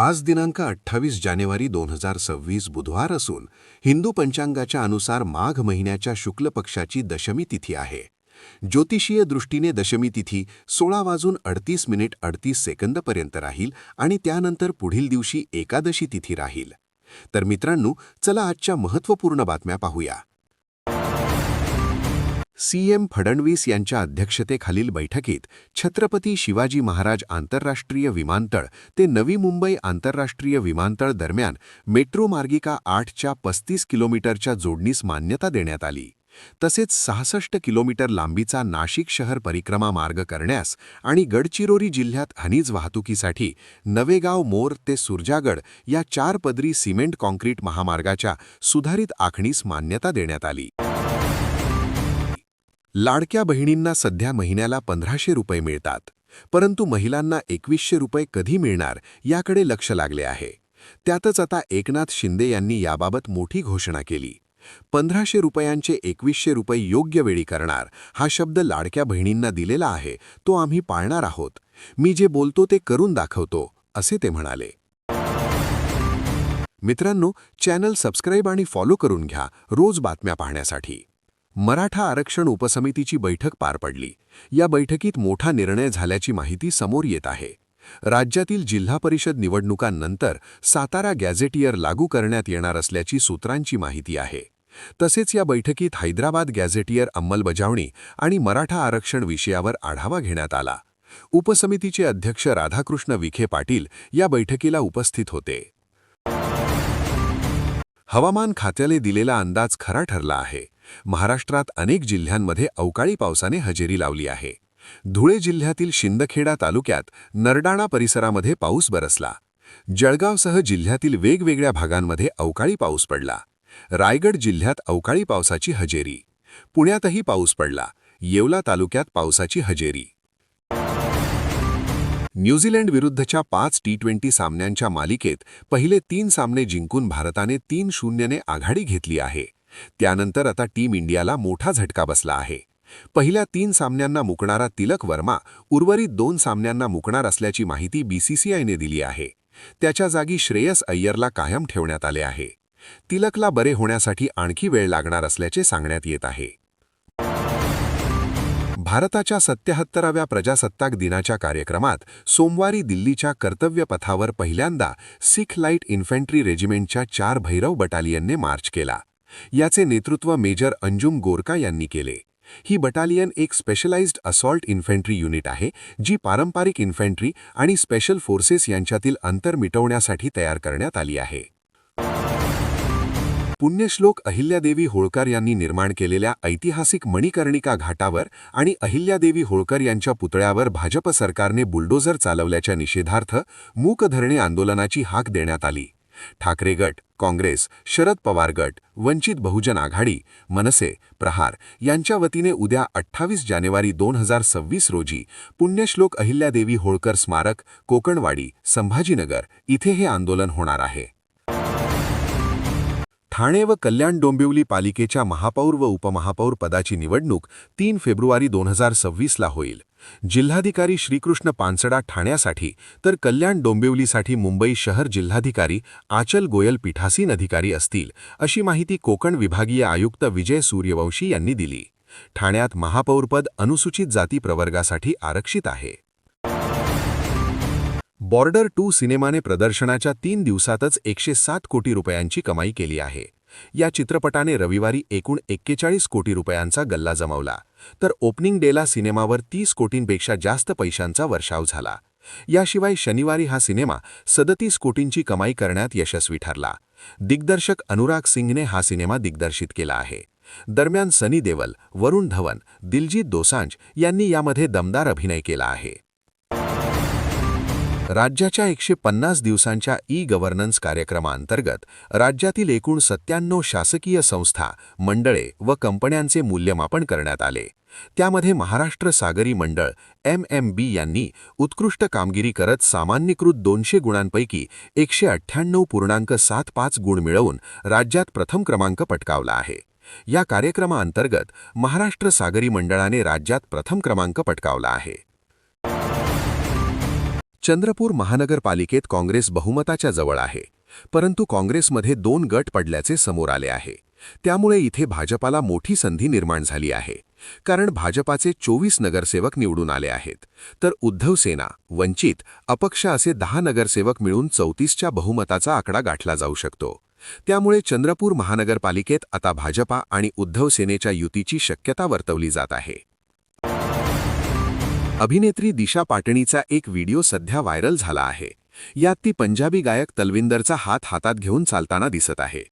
आज दिनांक 28 जानेवारी 2026 बुधवार असून हिंदू पंचांगाच्या अनुसार माघ महिन्याच्या शुक्ल पक्षाची दशमी तिथी आहे. ज्योतिषीय दृष्टीने दशमी तिथी 16:38 पर्यंत राहील आणि त्यानंतर पुढील दिवशी एकादशी तिथी राहील. तर मित्रांनो, चला आजच्या महत्त्वपूर्ण बातम्या पाहूया. सीएम फडणवीस यांच्या अध्यक्षतेखालील बैठकीत छत्रपती शिवाजी महाराज आंतरराष्ट्रीय विमानतळ ते नवी मुंबई आंतरराष्ट्रीय विमानतळ दरम्यान मेट्रो मार्गिका 8च्या 35 किलोमीटरच्या जोडणीस मान्यता देण्यात आली. तसेच 66 किलोमीटर लांबीचा नाशिक शहर परिक्रमा मार्ग करण्यास आणि गडचिरोली जिल्ह्यात खनिज वाहतुकीसाठी नवेगाव मोर ते सुरजागड या 4 पदरी सिमेंट कॉन्क्रीट महामार्गाच्या सुधारित आखणीस मान्यता देण्यात आली. लाडक्या बहिणींना सध्या महिन्याला 1500 रुपये मिळतात, परंतु महिलांना 2100 रुपये कधी मिळणार याकडे लक्ष लागले आहे. त्यातच आता एकनाथ शिंदे यांनी याबाबत मोठी घोषणा केली. 1500 रुपयांचे 2100 रुपये योग्य वेळी करणार हा शब्द लाडक्या बहिणींना दिलेला आहे, तो आम्ही पाळणार आहोत. मी जे बोलतो ते करून दाखवतो, असे ते म्हणाले. मित्रांनो, चॅनल सबस्क्राईब आणि फॉलो करून घ्या रोज बातम्या पाहण्यासाठी. मराठा आरक्षण उपसमितीची बैठक पार पडली. या बैठकीत मोठा निर्णय झाल्याची माहिती समोर येत आहे. राज्यातील जिल्हा परिषद निवडणुकांनंतर सातारा गॅझेटियर लागू करण्यात येणार असल्याची सूत्रांची माहिती आहे. तसेच या बैठकीत हैदराबाद गॅझेटियर अंमलबजावणी आणि मराठा आरक्षण विषयावर आढावा घेण्यात आला. उपसमितीचे अध्यक्ष राधाकृष्ण विखे पाटील या बैठकीला उपस्थित होते. हवामान खात्याने दिलेला अंदाज खरा ठरला आहे. महाराष्ट्रात अनेक जिल्ह्यांमध्ये अवकाळी पावसाने हजेरी लावली आहे. धुळे जिल्ह्यातील शिंदखेडा तालुक्यात नरडाणा परिसरामध्ये पाऊस बरसला. जळगावसह जिल्ह्यातील वेगवेगळ्या भागांमध्ये अवकाळी पाऊस पडला. रायगड जिल्ह्यात अवकाळी पावसाची हजेरी. पुण्यातही पाऊस पडला. येवला तालुक्यात पावसाची हजेरी. न्यूझीलंड विरुद्धच्या 5 T20 सामन्यांच्या मालिकेत पहिले 3 सामने जिंकून भारताने 3-0ने आघाडी घेतली आहे. त्यानंतर आता टीम इंडियाला मोठा झटका बसला आहे. पहिल्या 3 सामन्यांना मुकणारा तिलक वर्मा उर्वरित 2 सामन्यांना मुकणार असल्याची माहिती BCCIने दिली आहे. त्याच्या जागी श्रेयस अय्यरला कायम ठेवण्यात आले आहे. तिलकला बरे होण्यासाठी आणखी वेळ लागणार असल्याचे सांगण्यात येत आहे. भारताच्या 77व्या प्रजासत्ताक दिनाच्या कार्यक्रमात सोमवारी दिल्लीच्या कर्तव्यपथावर पहिल्यांदा सिख लाईट इन्फंट्री रेजिमेंटच्या 4 भैरव बटालियनने मार्च केला. याचे नेतृत्व मेजर अंजुम गोरका यांनी केले. ही बटालियन एक स्पेशलाइज्ड असॉल्ट इन्फंट्री युनिट आहे, जी पारंपरिक इन्फंट्री आणि स्पेशल फोर्सेस यांच्यातील अंतर मिटवण्यासाठी तयार करण्यात आली आहे. पुण्यश्लोक अहिल्यादेवी होळकर यांनी निर्माण केलेल्या ऐतिहासिक मणिकर्णिका घाटावर आणि अहिल्यादेवी होळकर यांच्या पुतळ्यावर भाजप सरकारने बुलडोझर चालवल्याच्या निषेधार्थ मूक धरणे आंदोलनाची हाक देण्यात आली. ठाकरे गट, काँग्रेस, शरद पवार गट, वंचित बहुजन आघाडी, मनसे, प्रहार यांच्या वतीने उद्या 28 जानेवारी 2026 रोजी पुण्यश्लोक अहिल्यादेवी होळकर स्मारक, कोकणवाडी, संभाजीनगर इथे हे आंदोलन होणार आहे. ठाणे व कल्याण डोंबिवली पालिकेच्या महापौर व उपमहापौर पदाची निवडणूक 3 फेब्रुवारी 2026ला होईल. जिल्हाधिकारी श्रीकृष्ण पानसडा ठाण्यासाठी तर कल्याण डोंबिवलीसाठी मुंबई शहर जिल्हाधिकारी आचल गोयल पीठासीन अधिकारी असतील, अशी माहिती कोकण विभागीय आयुक्त विजय सूर्यवंशी यांनी दिली. ठाण्यात महापौरपद अनुसूचित जाती प्रवर्गासाठी आरक्षित आहे. बॉर्डर 2 सिनेमाने प्रदर्शनाच्या 3 दिवसातच 107 कोटी रुपयांची कमाई केली आहे. या चित्रपटाने रविवारी एकूण 41 कोटी रुपयांचा गल्ला जमवला, तर ओपनिंग डेला सिनेमावर 30 कोटींपेक्षा जास्त पैशांचा वर्षाव झाला. याशिवाय शनिवारी हा सिनेमा 37 कोटींची कमाई करण्यात यशस्वी ठरला. दिग्दर्शक अनुराग सिंगने हा सिनेमा दिग्दर्शित केला आहे. दरम्यान सनी देवल, वरुण धवन, दिलजीत दोसांझ यांनी यामध्ये दमदार अभिनय केला आहे. राज्याच्या 150 दिवसांच्या ई-गव्हर्नन्स कार्यक्रमाअंतर्गत राज्यातील एकूण 97 शासकीय संस्था, मंडळे व कंपन्यांचे मूल्यमापन करण्यात आले. त्यामध्ये महाराष्ट्र सागरी मंडळ MMB यांनी उत्कृष्ट कामगिरी करत सामान्यीकृत 200 गुणांपैकी 198.75 गुण मिळवून राज्यात प्रथम क्रमांक पटकावला आहे. या कार्यक्रमाअंतर्गत महाराष्ट्र सागरी मंडळाने राज्यात प्रथम क्रमांक पटकावला आहे. चंद्रपूर महानगरपालिकेत काँग्रेस बहुमताच्या जवळ आहे, परंतु काँग्रेसमध्ये 2 गट पडल्याचे समोर आले आहे. त्यामुळे इथे भाजपाला मोठी संधी निर्माण झाली आहे, कारण भाजपाचे 24 नगरसेवक निवडून आले आहेत, तर उद्धव सेना, वंचित, अपक्ष असे 10 नगरसेवक मिळून 34च्या बहुमताचा आकडा गाठला जाऊ शकतो. त्यामुळे चंद्रपूर महानगरपालिकेत आता भाजपा आणि उद्धव सेनेच्या युतीची शक्यता वर्तवली जात आहे. अभिनेत्री दिशा पाटणीचा एक व्हिडिओ सध्या व्हायरल झाला आहे. यात ती पंजाबी गायक तलविंदरचा हात हातात घेऊन चालताना दिसत आहे.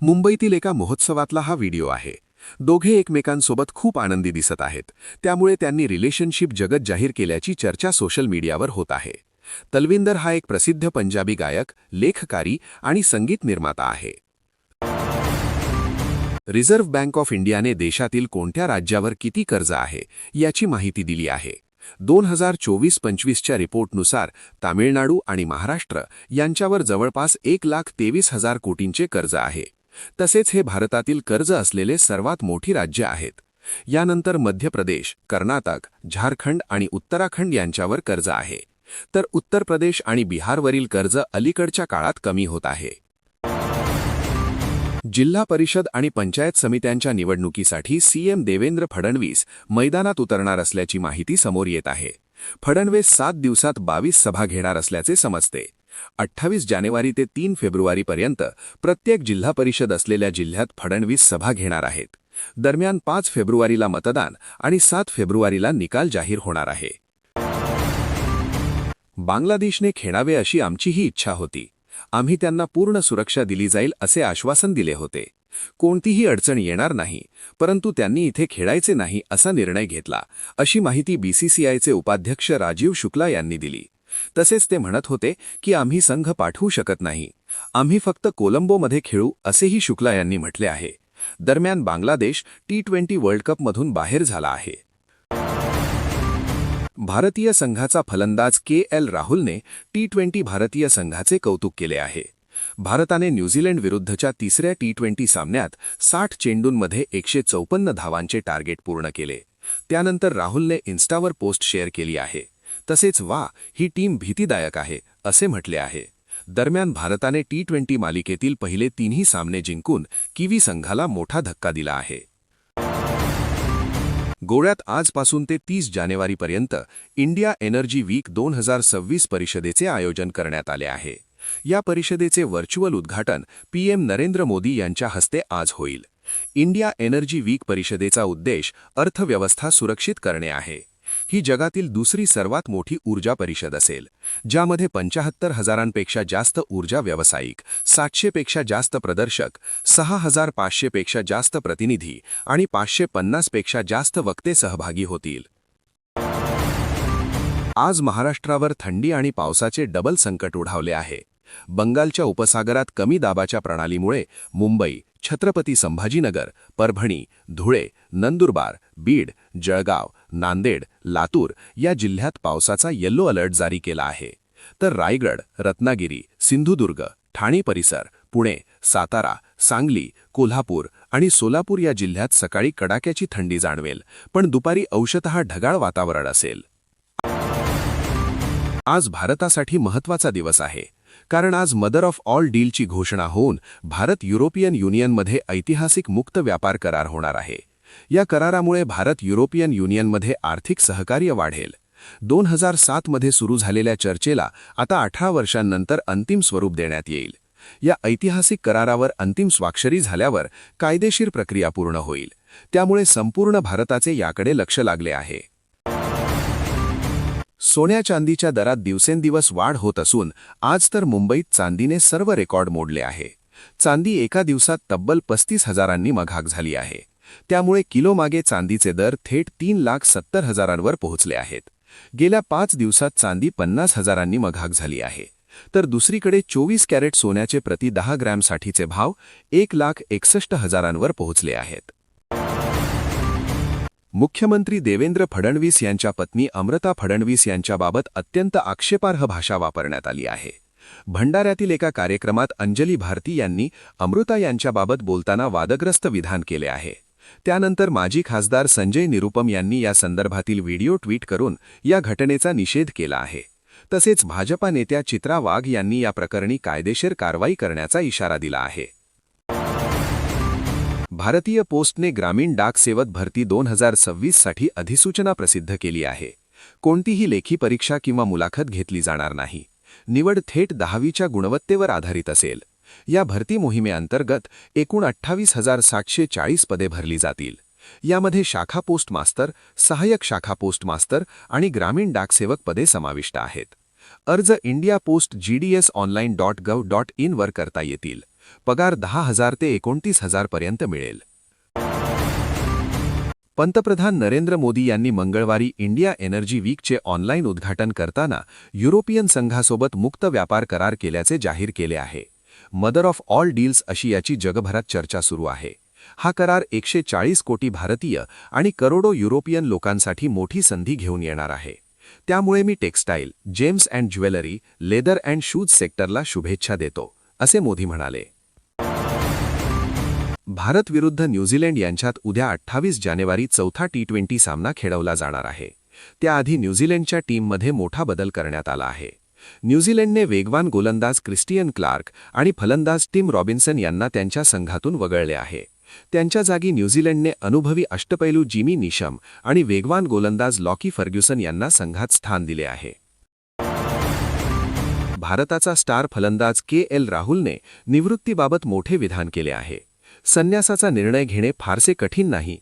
मुंबईतील एका महोत्सवातला हा व्हिडिओ आहे. दोघे एकमेकांसोबत खूप आनंदी दिसत आहेत, त्यामुळे त्यांनी रिलेशनशिप जगत जाहीर केल्याची चर्चा सोशल मीडियावर होत आहे. तलविंदर हा एक प्रसिद्ध पंजाबी गायक, लेखकारी आणि संगीत निर्माता आहे. रिझर्व्ह बँक ऑफ इंडियाने देशातील कोणत्या राज्यावर किती कर्ज आहे याची माहिती दिली आहे. 2024-25च्या रिपोर्टनुसार तामिळनाडू आणि महाराष्ट्र यांच्यावर जवळपास 1,23,000 कोटींचे कर्ज आहे. तसेच हे भारतातील कर्ज असलेले सर्वात मोठी राज्य आहेत. यानंतर मध्य प्रदेश, कर्नाटक, झारखंड आणि उत्तराखंड यांच्यावर कर्ज आहे. तर उत्तर प्रदेश आणि बिहारवरील कर्ज अलीकडच्या काळात कमी होत आहे. जिल्हा परिषद आणि पंचायत समित्यांच्या निवडणुकीसाठी सीएम देवेंद्र फडणवीस मैदानात उतरणार असल्याची माहिती समोर येत आहे. फडणवीस 7 दिवसात 22 सभा घेणार असल्याचे समजते. 28 जानेवारी ते 3 फेब्रुवारीपर्यंत प्रत्येक जिल्हा परिषद असलेल्या जिल्ह्यात फडणवीस सभा घेणार आहेत. दरम्यान 5 फेब्रुवारीला मतदान आणि 7 फेब्रुवारीला निकाल जाहीर होणार आहे. बांगलादेशने खेळावे अशी आमचीही इच्छा होती. आम्ही त्यांना पूर्ण सुरक्षा दिली जाईल असे आश्वासन दिले होते. कोणतीही अडचण येणार नाही, परंतु त्यांनी इथे खेळायचे नाही असा निर्णय घेतला, अशी माहिती बीसीसीआयचे उपाध्यक्ष राजीव शुक्ला यांनी दिली. तसेच ते म्हणत होते की आम्ही संघ पाठवू शकत नाही, आम्ही फक्त कोलंबोमध्ये खेळू असेही शुक्ला यांनी म्हटले आहे. दरम्यान बांगलादेश T20 वर्ल्ड कपमधून बाहेर झाला आहे. भारतीय संघाचा फलंदाज KL राहुलने T20 भारतीय संघाचे कौतुक केले आहे. भारताने न्यूझीलंड विरुद्धच्या तिसऱ्या T20 सामन्यात 60 चेंडूंमध्ये 154 धावांचे टार्गेट पूर्ण केले. त्यानंतर राहुलने इन्स्टावर पोस्ट शेअर केली आहे. तसेच वा, ही टीम भीतीदायक आहे असे म्हटले आहे. दरम्यान भारताने T20 मालिकेतील पहिले 3ही सामने जिंकून किवी संघाला मोठा धक्का दिला आहे. गोव्यात आजपासून ते 30 जानेवारीपर्यंत इंडिया एनर्जी वीक 2026 परिषदेचे आयोजन करण्यात आले आहे. या परिषदेचे व्हर्च्युअल उद्घाटन PM नरेंद्र मोदी यांच्या हस्ते आज होईल. इंडिया एनर्जी वीक परिषदेचा उद्देश अर्थव्यवस्था सुरक्षित करणे आहे. ही जगातील दुसरी सर्वात मोठी ऊर्जा परिषद असेल, ज्यामध्ये 75,000पेक्षा जास्त ऊर्जा व्यावसायिक, 700पेक्षा जास्त प्रदर्शक, 6,500पेक्षा जास्त प्रतिनिधी आणि 550पेक्षा जास्त वक्ते सहभागी होतील. आज महाराष्ट्रावर थंडी आणि पावसाचे डबल संकट ओढावले आहे. बंगालच्या उपसागरात कमी दाबाच्या प्रणालीमुळे मुंबई, छत्रपती संभाजीनगर, परभणी, धुळे, नंदुरबार, बीड, जळगाव, नांदेड, लातूर या जिल्ह्यात पावसाचा येलो अलर्ट जारी केला आहे. तर रायगड, रत्नागिरी, सिंधुदुर्ग, ठाणे परिसर, पुणे, सातारा, सांगली, कोल्हापूर आणि सोलापूर या जिल्ह्यात सकाळी कडाक्याची थंडी जाणवेल, पण दुपारी अंशतः ढगाळ वातावरण असेल. आज भारतासाठी महत्त्वाचा दिवस आहे, कारण आज मदर ऑफ ऑल डीलची घोषणा होऊन भारत युरोपियन युनियनमध्ये ऐतिहासिक मुक्त व्यापार करार होणार आहे. या करारामुळे भारत युरोपियन युनियनमध्ये आर्थिक सहकार्य वाढेल. 2007 मध्ये सुरू झालेल्या चर्चेला आता 18 वर्षांनंतर अंतिम स्वरूप देण्यात येईल. या ऐतिहासिक करारावर अंतिम स्वाक्षरी झाल्यावर कायदेशीर प्रक्रिया पूर्ण होईल. त्यामुळे संपूर्ण भारताचे याकडे लक्ष लागले आहे. सोन्या चांदीच्या दरात दिवसेंदिवस वाढ होत असून आज तर मुंबईत चांदीने सर्व रेकॉर्ड मोडले आहे. चांदी एका दिवसात तब्बल 35,000 महाग झाली आहे. त्यामुळे किलोमागे चांदीचे दर थेट 3,70,000 पोहोचले आहेत. गेल्या 5 दिवसात चांदी 50,000 महाग झाली आहे. तर दुसरीकडे 24 कॅरेट सोन्याचे प्रति 10 ग्रॅमसाठीचे भाव 1,61,000 पोहोचले आहेत. मुख्यमंत्री देवेंद्र फडणवीस यांच्या पत्नी अमृता फडणवीस यांच्याबाबत अत्यंत आक्षेपार्ह भाषा वापरण्यात आली आहे. भंडाऱ्यातील एका कार्यक्रमात अंजली भारती यांनी अमृता यांच्याबाबत बोलताना वादग्रस्त विधान केले आहे. त्यानंतर माजी खासदार संजय निरुपम यांनी या संदर्भातील व्हिडिओ ट्विट करून या घटनेचा निषेध केला आहे. तसेच भाजपा नेत्या चित्रा वाघ यांनी या प्रकरणी कायदेशीर कारवाई करण्याचा इशारा दिला आहे. भारतीय पोस्टने ग्रामीण डाक सेवक भरती 2026 साठी अधिसूचना प्रसिद्ध केली आहे. कोणतीही लेखी परीक्षा किंवा मुलाखत घेतली जाणार नाही. निवड थेट 10वीच्या गुणवत्तेवर आधारित असेल. या भरती मोहिमेअंतर्गत एकूण 28,740 पदे भरली जातील. यामध्ये शाखा पोस्ट मास्तर, सहाय्यक शाखा पोस्ट मास्तर आणि ग्रामीण डाकसेवक पदे समाविष्ट आहेत. अर्ज इंडिया पोस्ट gdsonline.gov.in वर करता येतील. पगार 10,000 ते 29,000 पर्यंत मिळेल. पंतप्रधान नरेंद्र मोदी यांनी मंगळवारी इंडिया एनर्जी वीकचे ऑनलाईन उद्घाटन करताना युरोपियन संघासोबत मुक्त व्यापार करार केल्याचे जाहीर केले आहे. मदर ऑफ ऑल डील्स अशी याची जगभरात चर्चा सुरू आहे. हा करार 140 कोटी भारतीय आणि करोडो युरोपियन लोकांसाठी मोठी संधी घेऊन येणार आहे. त्यामुळे मी textile, gems and jewellery, leather and shoes सेक्टरला शुभेच्छा देतो, असे मोदी म्हणाले. भारत विरुद्ध न्यूझीलंड यांच्यात उद्या 28 जानेवारी चौथा T20 सामना खेळवला जाणार आहे. त्याआधी न्यूझीलंडच्या टीममध्ये मोठा बदल करण्यात आला आहे. न्यूझीलंडने वेगवान गोलंदाज क्रिस्टियन क्लार्क आणि फलंदाज टिम रॉबिन्सन यांना त्यांच्या संघातून वगळले आहे. त्यांच्या जागी न्यूझीलंडने अनुभवी अष्टपैलू जिमी निशम आणि वेगवान गोलंदाज लॉकी फर्ग्युसन यांना संघात स्थान दिले आहे. भारताचा स्टार फलंदाज KL राहुलने निवृत्तीबाबत मोठे विधान केले आहे. संन्यासाचा निर्णय घेणे फारसे कठीण नाही.